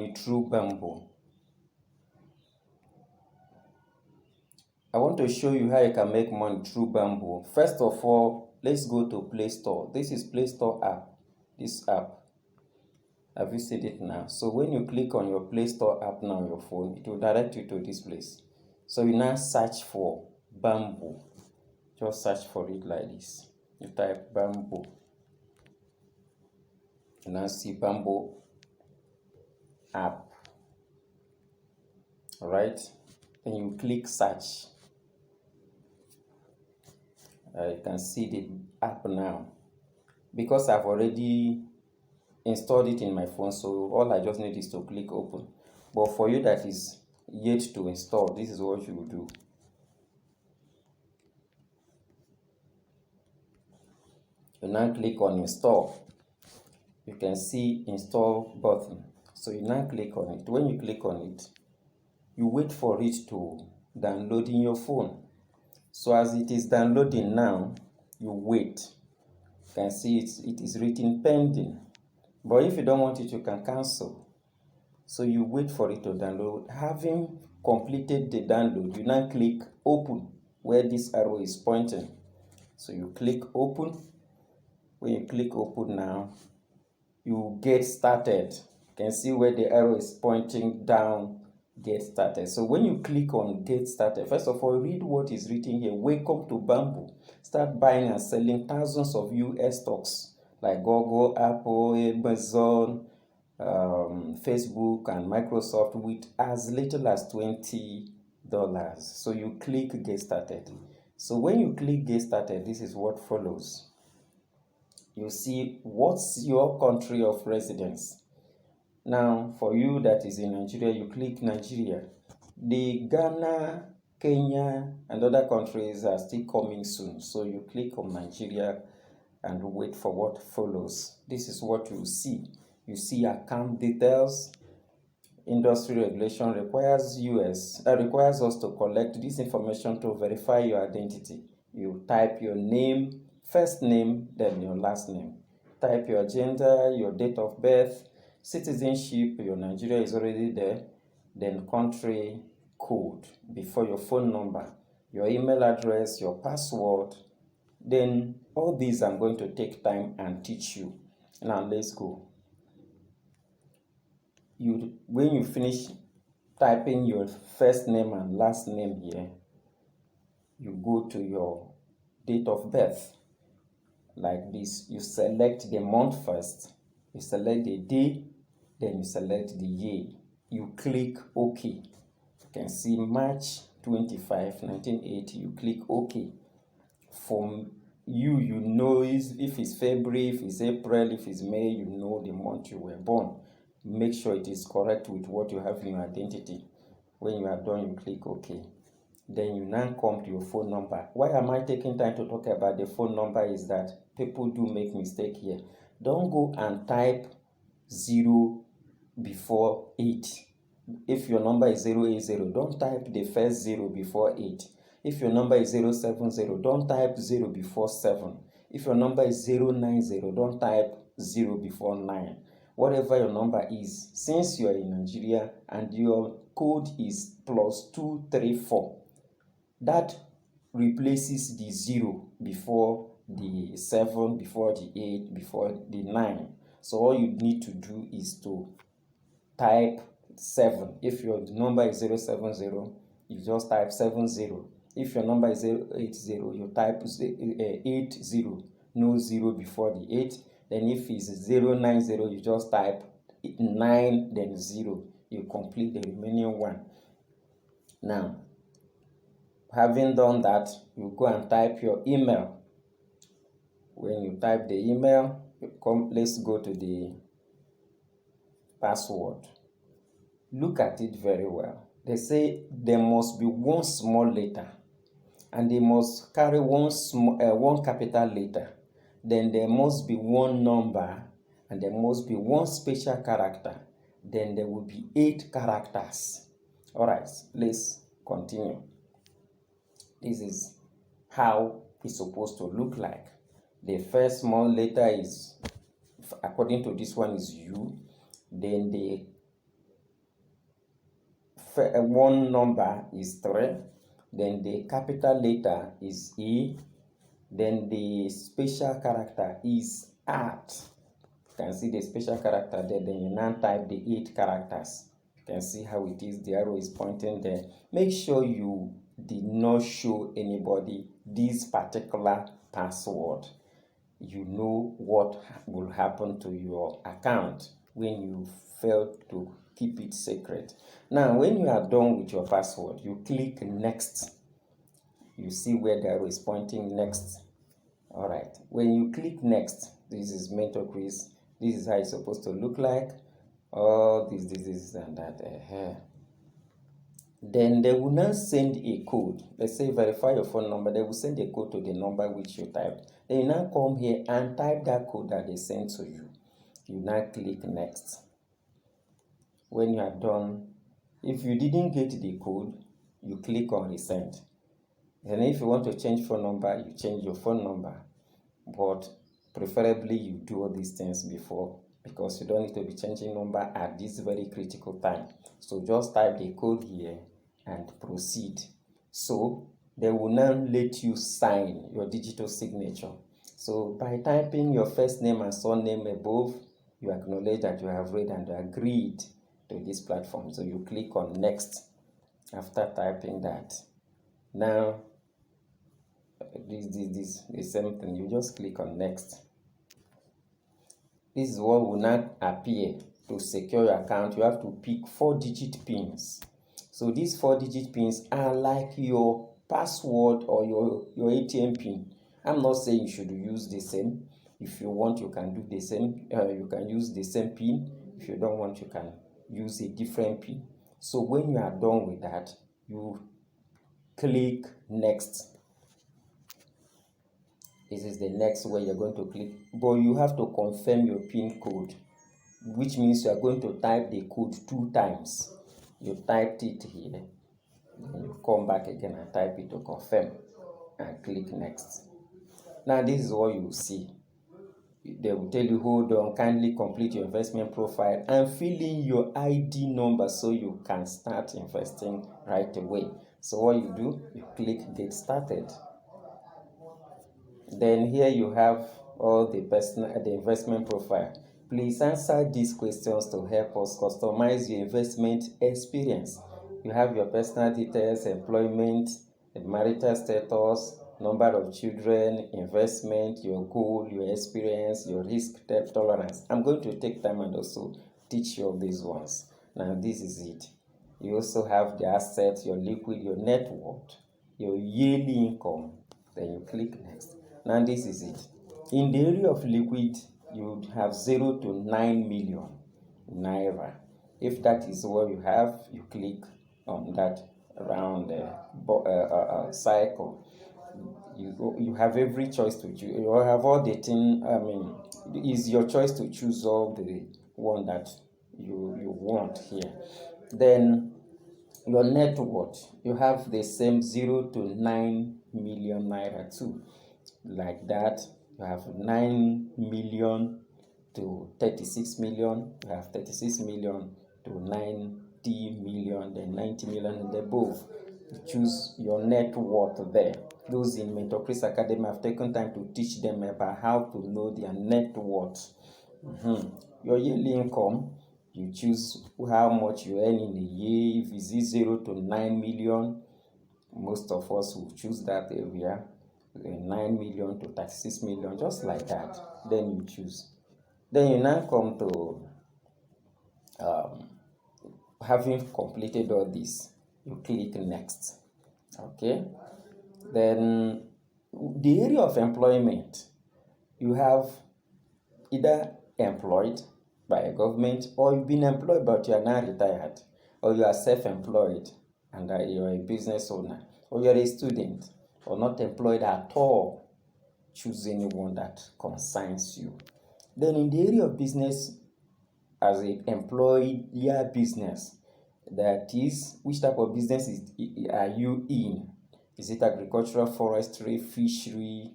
money through Bamboo. I want to show you how you can make money through Bamboo. First of all, let's go to Play Store. This is Play Store app. This app. Have you seen it now? So when you click on your Play Store app now on your phone, it will direct you to this place. So you now search for Bamboo. Just search for it like this. You type Bamboo. You now see Bamboo app. Alright? Then you click search. You can see the app now. Because I've already installed it in my phone, so all I just need is to click open. But for you that is yet to install, this is what you will do. You now click on install. You can see install button. So you now click on it. When you click on it, you wait for it to download in your phone. So as it is downloading now, you wait. You can see it is written pending. But if you don't want it, you can cancel. So you wait for it to download. Having completed the download, you now click open where this arrow is pointing. So you click open. When you click open now, you get started. You can see where the arrow is pointing down, get started. So when you click on get started, first of all, read what is written here. Welcome to Bamboo. Start buying and selling thousands of US stocks like Google, Apple, Amazon, Facebook, and Microsoft with as little as $20. So you click get started. So when you click get started, this is what follows. You see what's your country of residence. Now, for you that is in Nigeria, you click Nigeria. The Ghana, Kenya, and other countries are still coming soon. So you click on Nigeria and wait for what follows. This is what you see. You see account details. Industry regulation requires us to collect this information to verify your identity. You type your name, first name, then your last name. Type your gender, your date of birth, citizenship, your Nigeria is already there, then country code before your phone number, your email address, your password. Then all these I'm going to take time and teach you. Now let's go. When you finish typing your first name and last name here, you go to your date of birth like this. You select the month first, you select the day, then you select the year. You click OK. You can see March 25, 1980. You click OK. From you know if it's February, if it's April, if it's May, you know the month you were born. Make sure it is correct with what you have in your identity. When you are done, you click OK. Then you now come to your phone number. Why am I taking time to talk about the phone number is that people do make mistake here. Don't go and type 0 before 8. If your number is 080, don't type the first 0 before 8. If your number is 070, don't type 0 before 7. If your number is 090, don't type 0 before 9. Whatever your number is, since you are in Nigeria and your code is +234, that replaces the 0 before the 7, before the 8, before the 9. So all you need to do is to type 7. If your number is 070, you just type 70. If your number is 080, you type 80, no 0 before the 8. Then if it's 090, you just type 9, then 0. You complete the remaining one. Now, having done that, you go and type your email. When you type the email, let's go to the password. Look at it very well. They say there must be one small letter, and they must carry one capital letter. Then there must be one number, and there must be one special character. Then there will be 8 characters. All right, let's continue. This is how it's supposed to look like. The first small letter is, according to this one, is U. Then the one number is 3, then the capital letter is E, then the special character is at. You can see the special character there, then you now type the 8 characters. You can see how it is, the arrow is pointing there. Make sure you did not show anybody this particular password. You know what will happen to your account when you fail to keep it secret. Now, when you are done with your password, you click next. You see where the arrow is pointing, next. All right, when you click next, this is Mentor Quiz. This is how it's supposed to look like. All this and that. Then they will now send a code. Let's say verify your phone number. They will send a code to the number which you typed. Then you now come here and type that code that they sent to you. You now click next. When you are done, if you didn't get the code, you click on resend. And if you want to change phone number, you change your phone number. But preferably you do all these things before, because you don't need to be changing number at this very critical time. So just type the code here and proceed. So they will now let you sign your digital signature. So by typing your first name and surname above, you acknowledge that you have read and agreed to this platform. So you click on next after typing that. Now this the same thing, you just click on next. This is what will not appear. To secure your account, you have to pick 4-digit pins. So these 4-digit pins are like your password or your ATM pin. I'm not saying you should use the same. If you want, you can do the same. You can use the same pin. If you don't want, you can use a different pin. So when you are done with that, you click next. This is the next way you're going to click, but you have to confirm your PIN code, which means you are going to type the code 2 times. You typed it here, then you come back again and type it to confirm and click next. Now this is what you will see. They will tell you, hold on, kindly complete your investment profile and fill in your ID number so you can start investing right away. So what you do, you click get started. Then here you have all the investment profile. Please answer these questions to help us customize your investment experience. You have your personal details, employment, marital status, number of children, investment, your goal, your experience, your risk tolerance. I'm going to take time and also teach you all these ones. Now this is it. You also have the assets, your liquid, your net worth, your yearly income. Then you click next. Now this is it. In the area of liquid, you would have 0 to 9 million naira. If that is what you have, you click on that round cycle. You have every choice to choose. You have all the thing. I mean, it's your choice to choose all the one that you want here. Then your net worth, you have the same 0 to 9 million naira too. Like that, you have 9 million to 36 million, you have 36 million to 90 million, then 90 million and above. You choose your net worth there. Those in Mentor Chris Academy have taken time to teach them about how to know their net worth. Your yearly income, you choose how much you earn in a year. If it's 0 to 9 million, most of us will choose that area. 9 million to 36 million, just like that. Then you choose. Then you now come to having completed all this, you click next. Okay. Then the area of employment, you have either employed by a government, or you've been employed but you are now retired, or you are self-employed and you're a business owner, or you're a student, or not employed at all. Choose any one that concerns you. Then in the area of business, as an employer business, that is, which type of business are you in? Is it agricultural, forestry, fishery,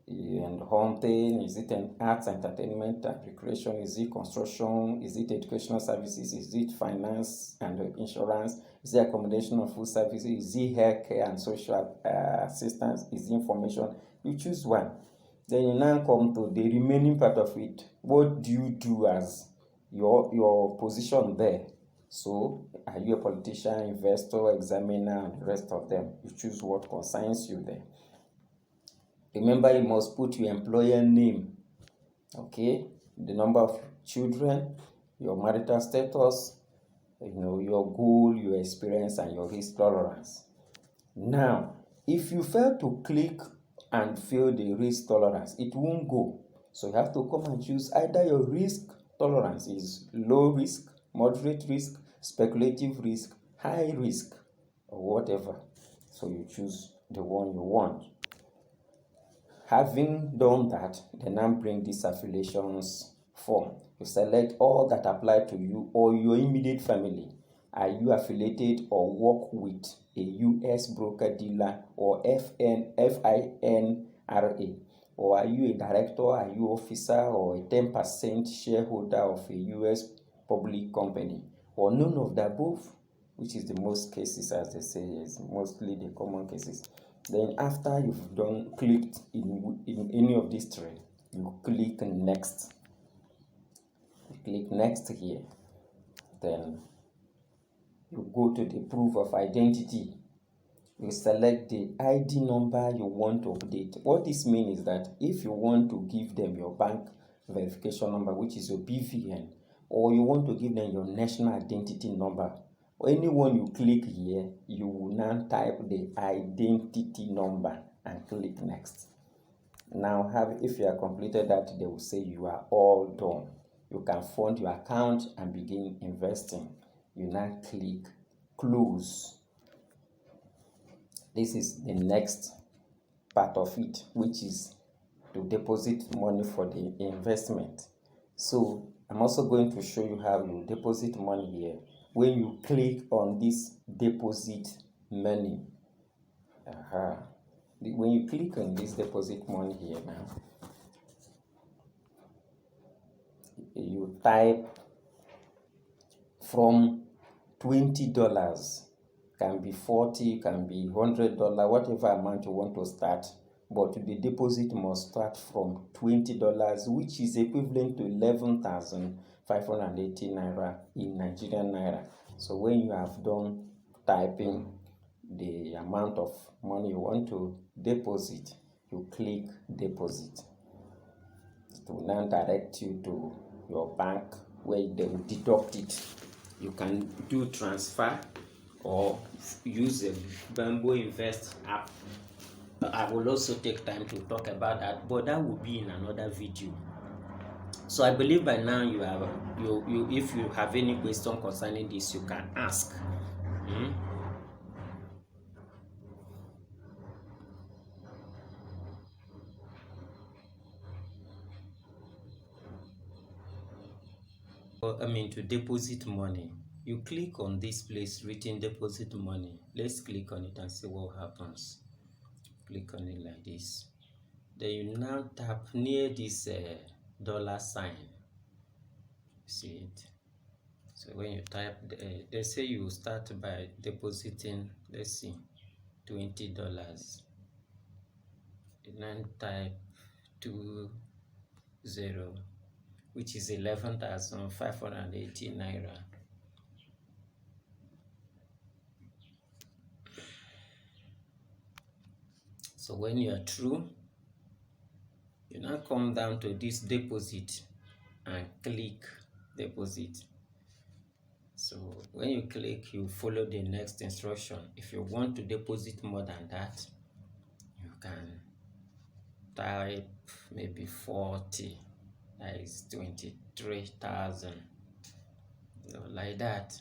and home thing? Is it an arts, entertainment, and recreation? Is it construction? Is it educational services? Is it finance and insurance? Is it accommodation and food services? Is it healthcare and social assistance? Is it information? You choose one. Then you now come to the remaining part of it. What do you do as your position there? So, are you a politician, investor, examiner, and the rest of them? You choose what concerns you there. Remember, you must put your employer name, okay, the number of children, your marital status, your goal, your experience, and your risk tolerance. Now, if you fail to click and fail the risk tolerance, it won't go. So you have to come and choose either your risk tolerance is low risk, moderate risk, speculative risk, high risk, or whatever. So you choose the one you want. Having done that, then now bring this affiliations form. You select all that apply to you or your immediate family. Are you affiliated or work with a U.S. broker-dealer or FINRA? Or are you a director, are you officer, or a 10% shareholder of a U.S. public company? Or none of the above, which is the most cases, as they say, is mostly the common cases. Then after you've clicked in any of these three, you click next. You click next here. Then you go to the proof of identity. You select the ID number you want to update. What this means is that if you want to give them your bank verification number, which is your BVN, or you want to give them your national identity number, anyone you click here, you will now type the identity number and click next. Now, if you have completed that, they will say you are all done. You can fund your account and begin investing. You now click close. This is the next part of it, which is to deposit money for the investment. So I'm also going to show you how you deposit money here. When you click on this deposit money, when you click on this deposit money here now, you type from $20, can be $40, can be $100, whatever amount you want to start. But the deposit must start from $20, which is equivalent to 11,580 naira in Nigerian naira. So when you have done typing the amount of money you want to deposit, you click deposit. It will now direct you to your bank where they will deduct it. You can do transfer or use the Bamboo Invest app. I will also take time to talk about that, but that will be in another video. So I believe by now if you have any question concerning this, you can ask. To deposit money, you click on this place written deposit money. Let's click on it and see what happens. Click on it like this. Then you now tap near this dollar sign. See it? So when you type, they say you start by depositing, let's see, $20. You then type 20, which is 11,580 naira. So when you are through, you now come down to this deposit and click deposit. So when you click, you follow the next instruction. If you want to deposit more than that, you can type maybe 40, that is 23,000. So like that.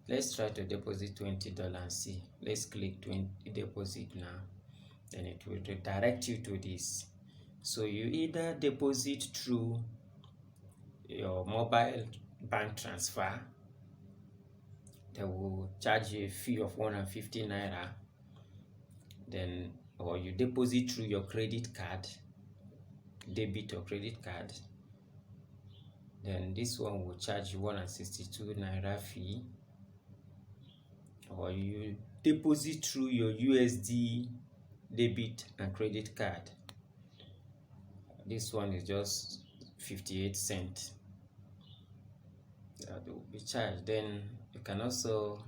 Let's try to deposit $20 and see. Let's click deposit now. Then it will redirect you to this. So you either deposit through your mobile bank transfer. They will charge you a fee of 150 naira. Then, or you deposit through your credit card, debit or credit card, then this one will charge you 162 naira fee, or you deposit through your USD debit and credit card. This one is just 58 cents that will be charged. Then you can also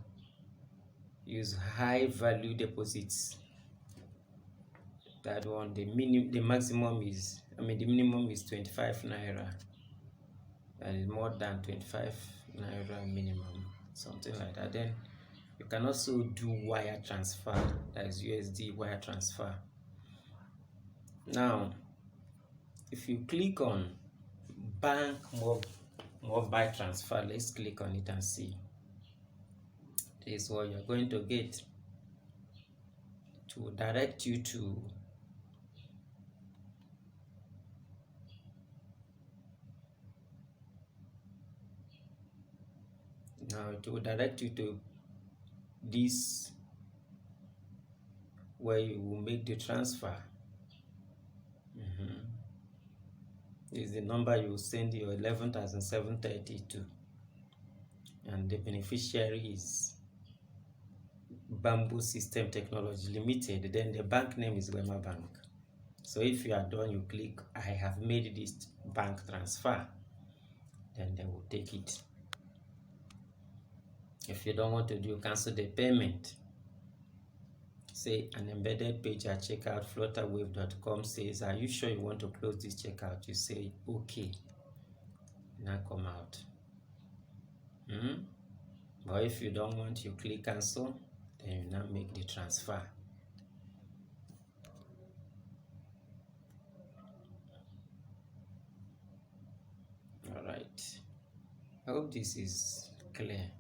use high value deposits. That one, the minimum is 25 naira. That is more than 25 naira minimum, something like that. Then you can also do wire transfer, that is USD wire transfer. Now, if you click on bank mobile transfer, let's click on it and see. This is what you're going to get. To direct you to this where you will make the transfer. This is the number you will send your 11,730 to, and the beneficiary is Bamboo System Technology Limited. Then the bank name is Wema Bank. So if you are done, you click I have made this bank transfer, then they will take it. If you don't want to do, cancel the payment. Say an embedded page at checkout flutterwave.com says, are you sure you want to close this checkout? You say okay, now come out. But if you don't want, you click cancel, then you now make the transfer. All right, I hope this is clear.